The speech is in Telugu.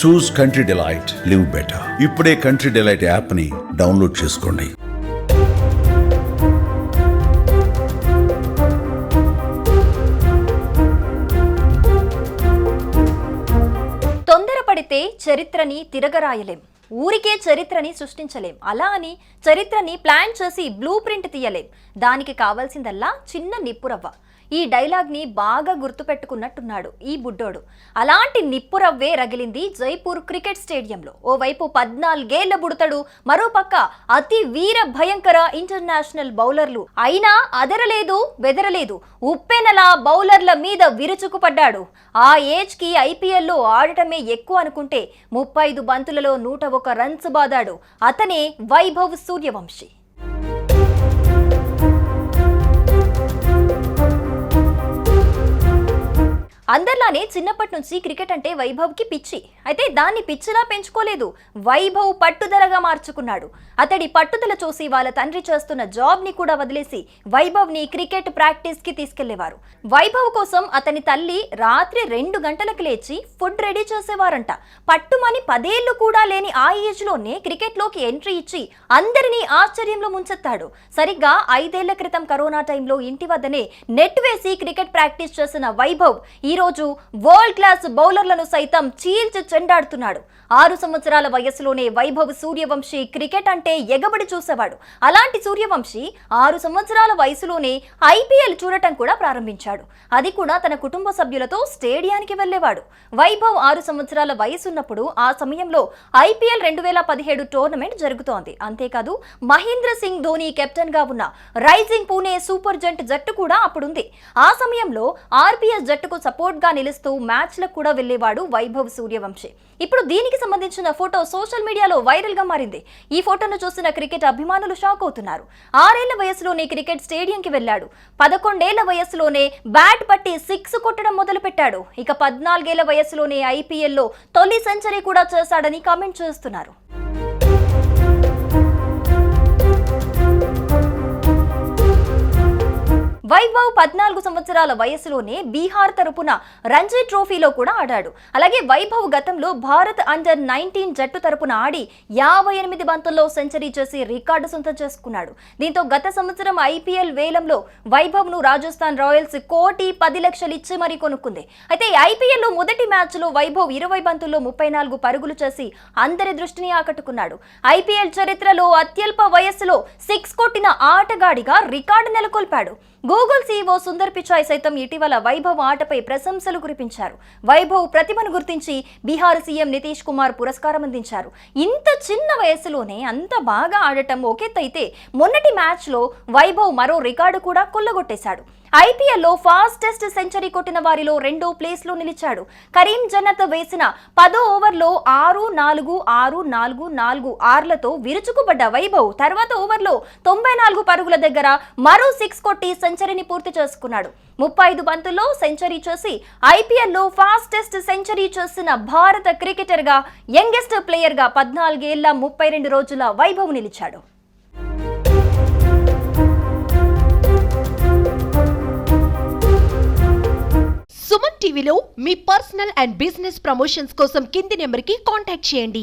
చూస్ కంట్రీ డిలైట్, లివ్ బెటర్. ఇప్పుడే కంట్రీ డిలైట్ యాప్ ని డౌన్లోడ్ చేసుకోండి. తొందరపడితే చరిత్రని తిరగరాయలేం, ఊరికే చరిత్రని సృష్టించలేం. అలా అని చరిత్రని ప్లాన్ చేసి బ్లూ ప్రింట్ తీయలేం. దానికి కావాల్సిందల్లా చిన్న నిప్పురవ్వ. ఈ డైలాగ్ని బాగా గుర్తుపెట్టుకున్నట్టున్నాడు ఈ బుడ్డోడు. అలాంటి నిప్పురవ్వే రగిలింది జైపూర్ క్రికెట్ స్టేడియంలో. ఓవైపు 14 ఏళ్ల బుడతడు, మరోపక్క అతి వీర భయంకర ఇంటర్నేషనల్ బౌలర్లు. అయినా అదరలేదు బెదరలేదు, ఉప్పెనలా బౌలర్ల మీద విరుచుకుపడ్డాడు. ఆ ఏజ్కి ఐపీఎల్లో ఆడటమే ఎక్కువ అనుకుంటే 35 బంతులలో 101 రన్స్ బాదాడు. అతనే వైభవ్ సూర్యవంశీ. అందరిలానే చిన్నప్పటి నుంచి క్రికెట్ అంటే వైభవ్కి పిచ్చి. అయితే దాన్ని పిచ్చిలా పెంచుకోలేదు, వైభవ్ పట్టుదలగా మార్చుకున్నాడు. అతడి పట్టుదల చూసి వాళ్ళ తండ్రి చేస్తున్న జాబ్ని కూడా వదిలేసి వైభవ్ని క్రికెట్ ప్రాక్టీస్కి తీసుకెళ్లేవారు. వైభవ్ కోసం అతని తల్లి రాత్రి 2 గంటలకు లేచి ఫుడ్ రెడీ చేసేవారంట. పట్టుమని 10 ఏళ్లు కూడా లేని ఆ ఏజ్లోనే క్రికెట్లోకి ఎంట్రీ ఇచ్చి అందరినీ ఆశ్చర్యంలో ముంచెత్తాడు. సరిగ్గా 5 ఏళ్ల క్రితం కరోనా టైంలో ఇంటి వద్దనే నెట్ వేసి క్రికెట్ ప్రాక్టీస్ చేసిన వైభవ్ ఈ రోజు వరల్డ్ క్లాస్ బౌలర్లను సైతం చీల్చి చెండాడుతున్నాడు. 6 సంవత్సరాల వయసులోనే వైభవ్ సూర్యవంశీ క్రికెట్ అంటే ఎగబడి చూసేవాడు. అలాంటి సూర్యవంశీ 6 సంవత్సరాల వయసులోనే ఐపీఎల్ చూడటం కూడా ప్రారంభించాడు. అది కూడా తన కుటుంబ సభ్యులతో స్టేడియానికి వెళ్లేవాడు. వైభవ్ 6 సంవత్సరాల వయసున్నప్పుడు ఆ సమయంలో ఐపీఎల్ 2017 టోర్నమెంట్ జరుగుతోంది. అంతేకాదు మహేంద్ర సింగ్ ధోని కెప్టెన్ గా ఉన్న రైజింగ్ పూణే సూపర్ జెంట్ జట్టు కూడా అప్పుడుంది. ఆ సమయంలో ఆర్పీఎస్ జట్టుకు సపోర్ట్ గా నిలుస్తూ మ్యాచ్లకు కూడా వెళ్లేవాడు వైభవ్ సూర్యవంశీ. ఇప్పుడు దీనికి సంబంధించిన ఫోటో సోషల్ మీడియాలో వైరల్ గా మారింది. ఈ ఫోటోను చూసిన క్రికెట్ అభిమానులు షాక్ అవుతున్నారు. 6 ఏళ్ల వయసులోనే క్రికెట్ స్టేడియంకి వెళ్లాడు. 11 ఏళ్ల వయసులోనే బ్యాట్ పట్టి 6 కొట్టడం మొదలు పెట్టాడు. ఇక 14 ఏళ్ల వయసులోనే ఐపీఎల్లో తొలి సెంచరీ కూడా చేశాడని కామెంట్ చేస్తున్నారు. వైభవ్ 14 సంవత్సరాల వయసులోనే బీహార్ తరపున రంజీ ట్రోఫీలో కూడా ఆడాడు. అలాగే వైభవ్ గతంలో భారత్ అండర్-19 జట్టు తరపున ఆడి 58 బంతుల్లో సెంచరీ చేసి రికార్డు సొంతం చేసుకున్నాడు. దీంతో గత సంవత్సరం ఐపీఎల్ వేలంలో వైభవ్ ను రాజస్థాన్ రాయల్స్ 1,10,00,000 ఇచ్చి మరీ కొనుక్కుంది. అయితే ఐపీఎల్లో మొదటి మ్యాచ్ లో వైభవ్ 20 బంతుల్లో 34 పరుగులు చేసి అందరి దృష్టిని ఆకట్టుకున్నాడు. ఐపీఎల్ చరిత్రలో అత్యల్ప వయస్సులో 6 కొట్టిన ఆటగాడిగా రికార్డు నెలకొల్పాడు. గూగుల్ సీఈఓ సుందర్ పిచాయ్ సైతం ఇటీవల వైభవ్ ఆటపై ప్రశంసలు కురిపించారు. వైభవ్ ప్రతిభను గుర్తించి బీహార్ సీఎం నితీష్ కుమార్ పురస్కారం అందించారు. ఇంత చిన్న వయసులోనే అంత బాగా ఆడటం ఒకెత్తైతే మొన్నటి మ్యాచ్లో వైభవ్ మరో రికార్డు కూడా కొల్లగొట్టేశాడు. ఐపీఎల్లో ఫాస్టెస్ట్ సెంచరీ కొట్టిన వారిలో 2వ ప్లేస్లో నిలిచాడు. కరీం జన్నత్ వేసిన 10వ ఓవర్లో 6-4-6-4-4-6లతో విరుచుకుపడ్డ వైభవ్ తర్వాత ఓవర్లో 94 పరుగుల దగ్గర మరో 6 కొట్టి సెంచరీని పూర్తి చేసుకున్నాడు. 35 బంతుల్లో సెంచరీ చేసి ఐపీఎల్లో ఫాస్టెస్ట్ సెంచరీ చేసిన భారత క్రికెటర్గా యంగెస్ట్ ప్లేయర్గా 14 ఏళ్ల 32 రోజుల వైభవ్ నిలిచాడు. సుమన్ టీవీలో మీ పర్సనల్ అండ్ బిజినెస్ ప్రమోషన్స్ కోసం కింది నెంబర్కి కాంటాక్ట్ చేయండి.